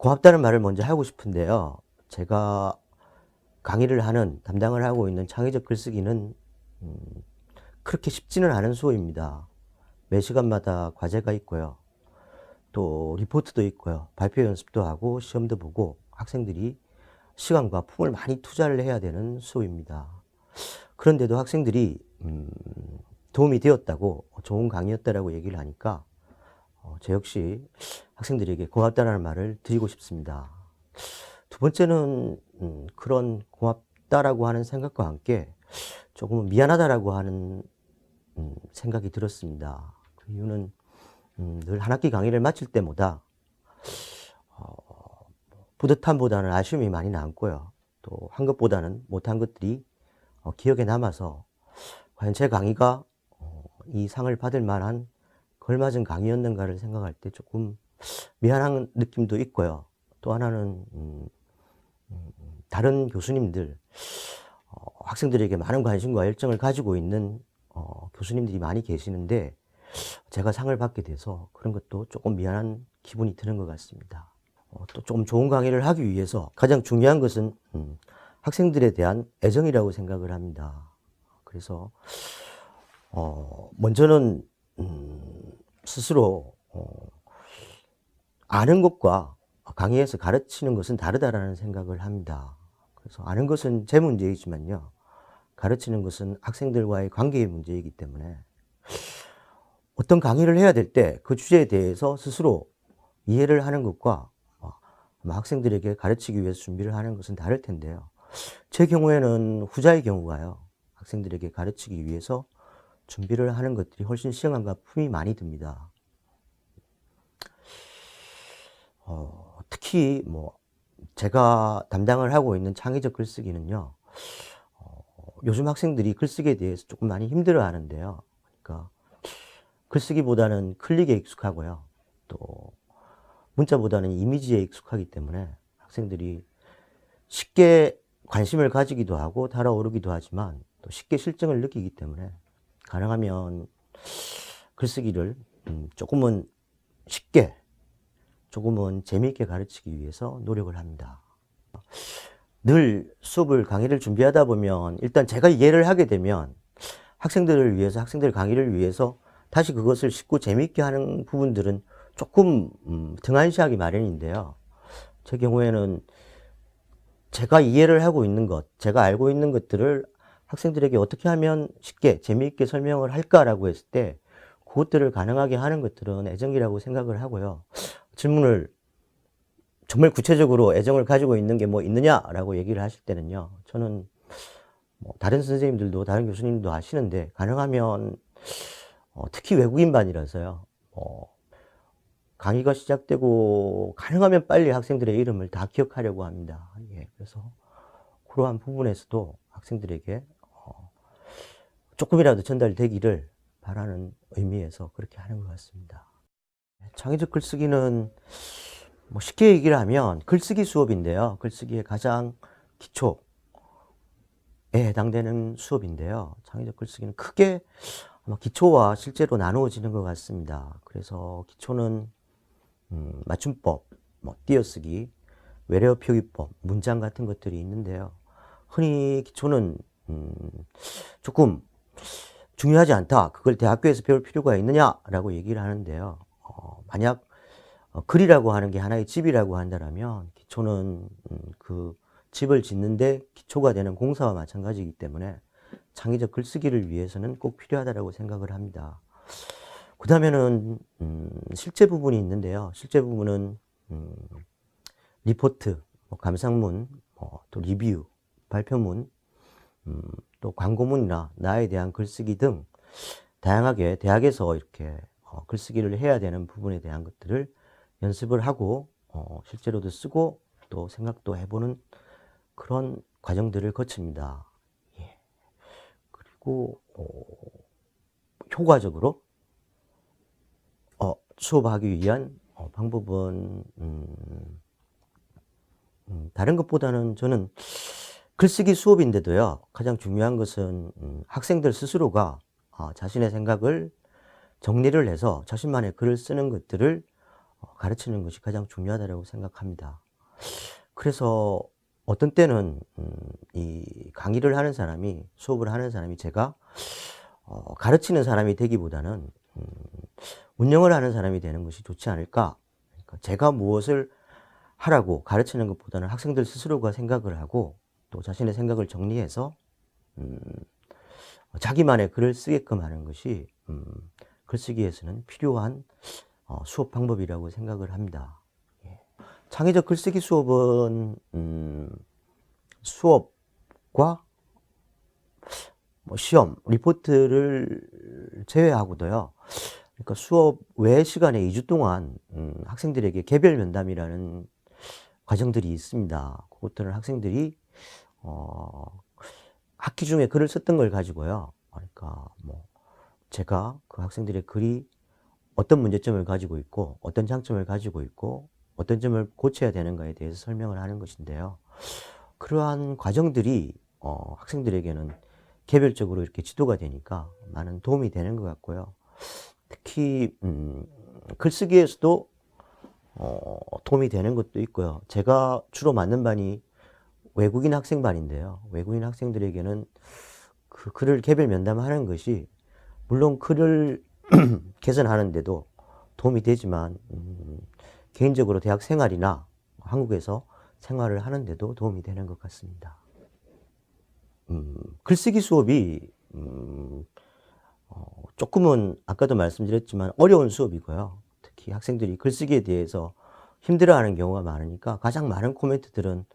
고맙다는 말을 먼저 하고 싶은데요. 제가 강의를 하는, 담당을 하고 있는 창의적 글쓰기는 그렇게 쉽지는 않은 수업입니다. 매 시간마다 과제가 있고요. 또 리포트도 있고요. 발표 연습도 하고 시험도 보고 학생들이 시간과 품을 많이 투자를 해야 되는 수업입니다. 그런데도 학생들이 도움이 되었다고, 좋은 강의였다라고 얘기를 하니까 저 역시 학생들에게 고맙다는 말을 드리고 싶습니다. 두 번째는 그런 고맙다라고 하는 생각과 함께 조금은 미안하다라고 하는 생각이 들었습니다. 그 이유는 늘 한 학기 강의를 마칠 때마다 뿌듯함보다는 아쉬움이 많이 남고요. 또 한 것보다는 못한 것들이 기억에 남아서 과연 제 강의가 이 상을 받을 만한 걸맞은 강의였는가를 생각할 때 조금 미안한 느낌도 있고요. 또 하나는 다른 교수님들, 학생들에게 많은 관심과 열정을 가지고 있는 교수님들이 많이 계시는데 제가 상을 받게 돼서 그런 것도 조금 미안한 기분이 드는 것 같습니다. 또 조금 좋은 강의를 하기 위해서 가장 중요한 것은 학생들에 대한 애정이라고 생각을 합니다. 그래서 먼저는 스스로 아는 것과 강의에서 가르치는 것은 다르다라는 생각을 합니다. 그래서 아는 것은 제 문제이지만요. 가르치는 것은 학생들과의 관계의 문제이기 때문에 어떤 강의를 해야 될 때 그 주제에 대해서 스스로 이해를 하는 것과 학생들에게 가르치기 위해서 준비를 하는 것은 다를 텐데요. 제 경우에는 후자의 경우가요. 학생들에게 가르치기 위해서 준비를 하는 것들이 훨씬 시간과 품이 많이 듭니다. 특히 제가 담당을 하고 있는 창의적 글쓰기는요. 요즘 학생들이 글쓰기에 대해서 조금 많이 힘들어 하는데요. 그러니까 글쓰기보다는 클릭에 익숙하고요. 또 문자보다는 이미지에 익숙하기 때문에 학생들이 쉽게 관심을 가지기도 하고 달아오르기도 하지만 또 쉽게 실증을 느끼기 때문에 가능하면 글쓰기를 조금은 쉽게, 조금은 재미있게 가르치기 위해서 노력을 합니다. 늘 수업을, 강의를 준비하다 보면 일단 제가 이해를 하게 되면 학생들을 위해서, 학생들 강의를 위해서 다시 그것을 쉽고 재미있게 하는 부분들은 조금 등한시하기 마련인데요. 제 경우에는 제가 이해를 하고 있는 것, 제가 알고 있는 것들을 학생들에게 어떻게 하면 쉽게 재미있게 설명을 할까라고 했을 때 그것들을 가능하게 하는 것들은 애정이라고 생각을 하고요. 질문을 정말 구체적으로 애정을 가지고 있는 게 뭐 있느냐라고 얘기를 하실 때는요. 저는 다른 선생님들도, 다른 교수님도 아시는데 가능하면 특히 외국인반이라서요. 강의가 시작되고 가능하면 빨리 학생들의 이름을 다 기억하려고 합니다. 예, 그래서 그러한 부분에서도 학생들에게 조금이라도 전달되기를 바라는 의미에서 그렇게 하는 것 같습니다. 창의적 글쓰기는 쉽게 얘기를 하면 글쓰기 수업인데요. 글쓰기의 가장 기초에 해당되는 수업인데요. 창의적 글쓰기는 크게 기초와 실제로 나누어지는 것 같습니다. 그래서 기초는 맞춤법, 띄어쓰기, 외래어 표기법, 문장 같은 것들이 있는데요. 흔히 기초는 조금 중요하지 않다. 그걸 대학교에서 배울 필요가 있느냐라고 얘기를 하는데요. 만약 글이라고 하는 게 하나의 집이라고 한다면 기초는 그 집을 짓는데 기초가 되는 공사와 마찬가지이기 때문에 창의적 글쓰기를 위해서는 꼭 필요하다고 생각을 합니다. 그 다음에는 실제 부분이 있는데요. 실제 부분은 리포트, 감상문, 또 리뷰, 발표문, 또 광고문이나 나에 대한 글쓰기 등 다양하게 대학에서 이렇게 글쓰기를 해야 되는 부분에 대한 것들을 연습을 하고 실제로도 쓰고 또 생각도 해보는 그런 과정들을 거칩니다. 예. 그리고 효과적으로 수업하기 위한 방법은 다른 것보다는 저는 글쓰기 수업인데도요. 가장 중요한 것은 학생들 스스로가 자신의 생각을 정리를 해서 자신만의 글을 쓰는 것들을 가르치는 것이 가장 중요하다고 생각합니다. 그래서 어떤 때는 이 강의를 하는 사람이, 수업을 하는 사람이 제가 가르치는 사람이 되기보다는 운영을 하는 사람이 되는 것이 좋지 않을까. 그러니까 제가 무엇을 하라고 가르치는 것보다는 학생들 스스로가 생각을 하고 또 자신의 생각을 정리해서 자기만의 글을 쓰게끔 하는 것이 글쓰기에서는 필요한 수업 방법이라고 생각을 합니다. 창의적 글쓰기 수업은 수업과 시험, 리포트를 제외하고도요. 그러니까 수업 외 시간에 2주 동안 학생들에게 개별 면담이라는 과정들이 있습니다. 그것들은 학생들이 학기 중에 글을 썼던 걸 가지고요. 그러니까 뭐 제가 그 학생들의 글이 어떤 문제점을 가지고 있고 어떤 장점을 가지고 있고 어떤 점을 고쳐야 되는가에 대해서 설명을 하는 것인데요. 그러한 과정들이 학생들에게는 개별적으로 이렇게 지도가 되니까 많은 도움이 되는 것 같고요. 특히 글쓰기에서도 도움이 되는 것도 있고요. 제가 주로 맡는 반이 외국인 학생반인데요. 외국인 학생들에게는 그 글을 개별 면담하는 것이 물론 글을 개선하는데도 도움이 되지만 개인적으로 대학 생활이나 한국에서 생활을 하는데도 도움이 되는 것 같습니다. 글쓰기 수업이 조금은 아까도 말씀드렸지만 어려운 수업이고요. 특히 학생들이 글쓰기에 대해서 힘들어하는 경우가 많으니까 가장 많은 코멘트들은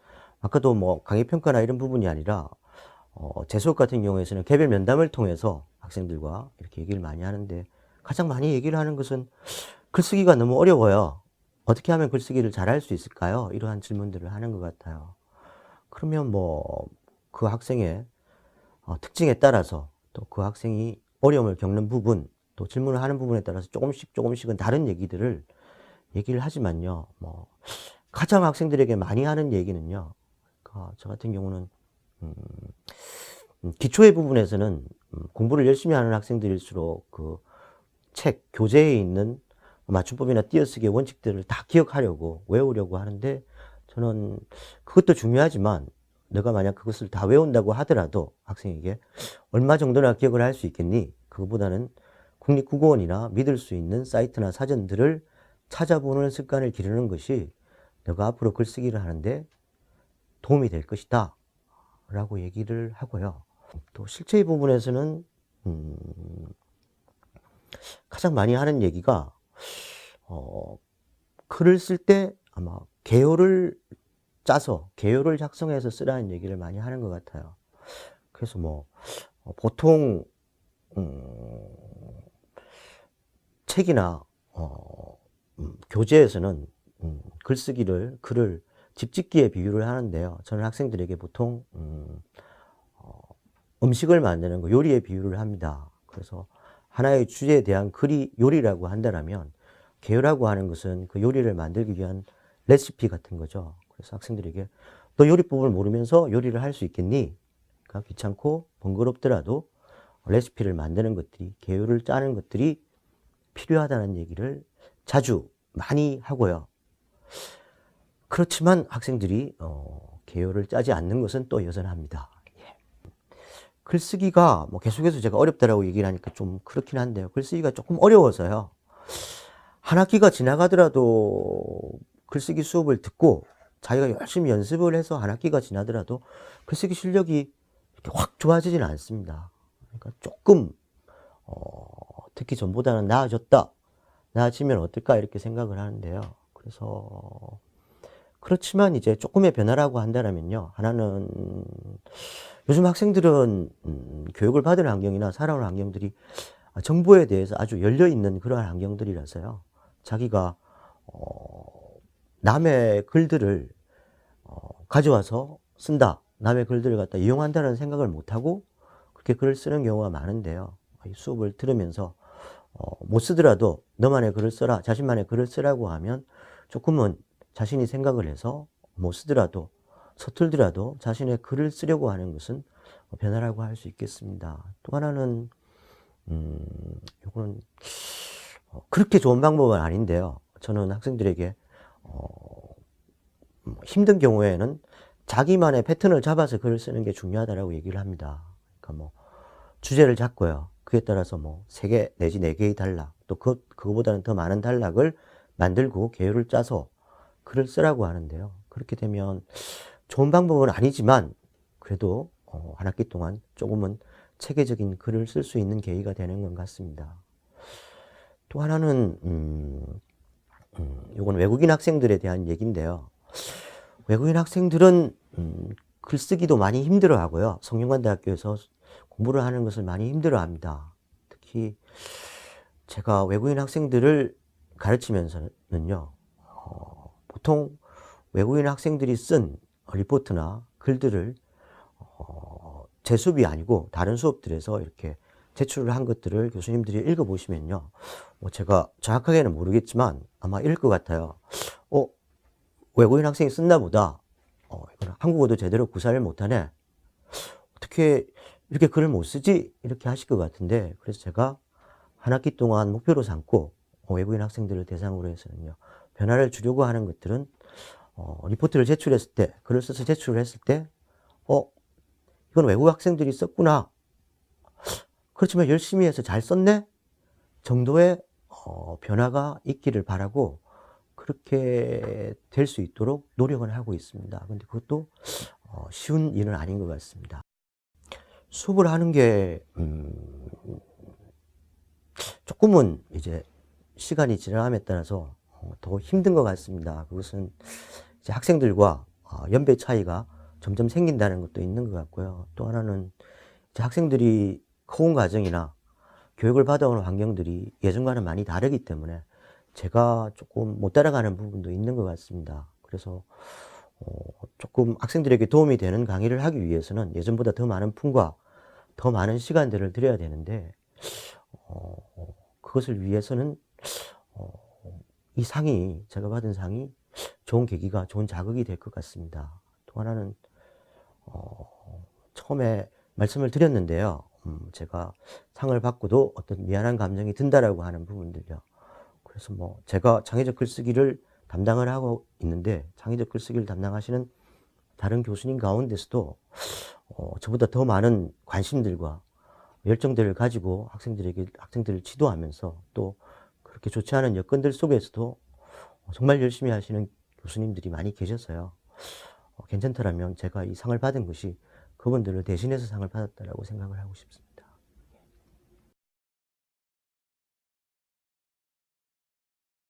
아까도 뭐 강의평가나 이런 부분이 아니라 제 수업 같은 경우에서는 개별 면담을 통해서 학생들과 이렇게 얘기를 많이 하는데 가장 많이 얘기를 하는 것은 글쓰기가 너무 어려워요. 어떻게 하면 글쓰기를 잘할 수 있을까요? 이러한 질문들을 하는 것 같아요. 그러면 뭐 그 학생의 특징에 따라서 또 그 학생이 어려움을 겪는 부분 또 질문을 하는 부분에 따라서 조금씩은 다른 얘기를 하지만요. 뭐 가장 학생들에게 많이 하는 얘기는요. 저 같은 경우는 기초의 부분에서는 공부를 열심히 하는 학생들일수록 그 책, 교재에 있는 맞춤법이나 띄어쓰기의 원칙들을 다 기억하려고, 외우려고 하는데 저는 그것도 중요하지만 내가 만약 그것을 다 외운다고 하더라도 학생에게 얼마 정도나 기억을 할 수 있겠니? 그거보다는 국립국어원이나 믿을 수 있는 사이트나 사전들을 찾아보는 습관을 기르는 것이 내가 앞으로 글쓰기를 하는데 도움이 될 것이다 라고 얘기를 하고요. 또 실제의 부분에서는 가장 많이 하는 얘기가 글을 쓸 때 아마 개요를 짜서 개요를 작성해서 쓰라는 얘기를 많이 하는 것 같아요. 그래서 뭐 보통 책이나 교재에서는 글을 집짓기에 비유를 하는데요. 저는 학생들에게 보통 음식을 만드는 거, 요리에 비유를 합니다. 그래서 하나의 주제에 대한 글이 요리라고 한다면 개요라고 하는 것은 그 요리를 만들기 위한 레시피 같은 거죠. 그래서 학생들에게 너 요리법을 모르면서 요리를 할 수 있겠니? 그러니까 귀찮고 번거롭더라도 레시피를 만드는 것들이, 개요를 짜는 것들이 필요하다는 얘기를 자주 많이 하고요. 그렇지만 학생들이 개요를 짜지 않는 것은 또 여전합니다. 글쓰기가 뭐 계속해서 제가 어렵다라고 얘기를 하니까 좀 그렇긴 한데요. 글쓰기가 조금 어려워서요. 한 학기가 지나가더라도 글쓰기 수업을 듣고 자기가 열심히 연습을 해서 한 학기가 지나더라도 글쓰기 실력이 이렇게 확 좋아지지는 않습니다. 그러니까 조금 특히 전보다는 나아지면 어떨까 이렇게 생각을 하는데요. 그래서 그렇지만 이제 조금의 변화라고 한다면요. 하나는 요즘 학생들은 교육을 받은 환경이나 살아온 환경들이 정보에 대해서 아주 열려있는 그러한 환경들이라서요. 자기가 남의 글들을 가져와서 쓴다. 남의 글들을 갖다 이용한다는 생각을 못하고 그렇게 글을 쓰는 경우가 많은데요. 이 수업을 들으면서 못 쓰더라도 너만의 글을 써라. 자신만의 글을 쓰라고 하면 조금은 자신이 생각을 해서 못 쓰더라도 서툴더라도 자신의 글을 쓰려고 하는 것은 변화라고 할 수 있겠습니다. 또 하나는 요거는 그렇게 좋은 방법은 아닌데요. 저는 학생들에게 힘든 경우에는 자기만의 패턴을 잡아서 글을 쓰는 게 중요하다라고 얘기를 합니다. 그러니까 뭐 주제를 잡고요. 그에 따라서 뭐 3개 내지 4개의 단락, 또 그거보다는 더 많은 단락을 만들고 계율을 짜서 글을 쓰라고 하는데요. 그렇게 되면 좋은 방법은 아니지만 그래도 한 학기 동안 조금은 체계적인 글을 쓸 수 있는 계기가 되는 것 같습니다. 또 하나는 요건 외국인 학생들에 대한 얘기인데요. 외국인 학생들은 글쓰기도 많이 힘들어하고요. 성균관대학교에서 공부를 하는 것을 많이 힘들어합니다. 특히 제가 외국인 학생들을 가르치면서는요. 보통 외국인 학생들이 쓴 리포트나 글들을 제 수업이 아니고 다른 수업들에서 이렇게 제출을 한 것들을 교수님들이 읽어보시면요. 제가 정확하게는 모르겠지만 아마 읽을 것 같아요. 외국인 학생이 썼나 보다. 이건 한국어도 제대로 구사를 못하네. 어떻게 이렇게 글을 못 쓰지? 이렇게 하실 것 같은데, 그래서 제가 한 학기 동안 목표로 삼고 외국인 학생들을 대상으로 해서는요. 변화를 주려고 하는 것들은 리포트를 제출했을 때, 글을 써서 제출을 했을 때 이건 외국 학생들이 썼구나. 그렇지만 열심히 해서 잘 썼네? 정도의 변화가 있기를 바라고 그렇게 될 수 있도록 노력을 하고 있습니다. 근데 그것도 쉬운 일은 아닌 것 같습니다. 수업을 하는 게 조금은 이제 시간이 지남에 따라서 더 힘든 것 같습니다. 그것은 이제 학생들과 연배 차이가 점점 생긴다는 것도 있는 것 같고요. 또 하나는 이제 학생들이 커온 과정이나 교육을 받아오는 환경들이 예전과는 많이 다르기 때문에 제가 조금 못 따라가는 부분도 있는 것 같습니다. 그래서 조금 학생들에게 도움이 되는 강의를 하기 위해서는 예전보다 더 많은 품과 더 많은 시간들을 들여야 되는데 그것을 위해서는 이 상이, 제가 받은 상이 좋은 계기가, 좋은 자극이 될 것 같습니다. 또 하나는 처음에 말씀을 드렸는데요. 제가 상을 받고도 어떤 미안한 감정이 든다라고 하는 부분들요. 그래서 뭐 제가 창의적 글쓰기를 담당을 하고 있는데 창의적 글쓰기를 담당하시는 다른 교수님 가운데서도 저보다 더 많은 관심들과 열정들을 가지고 학생들을 지도하면서 또 그렇게 좋지 않은 여건들 속에서도 정말 열심히 하시는 교수님들이 많이 계셔서요. 괜찮더라면 제가 이 상을 받은 것이 그분들을 대신해서 상을 받았다라고 생각을 하고 싶습니다.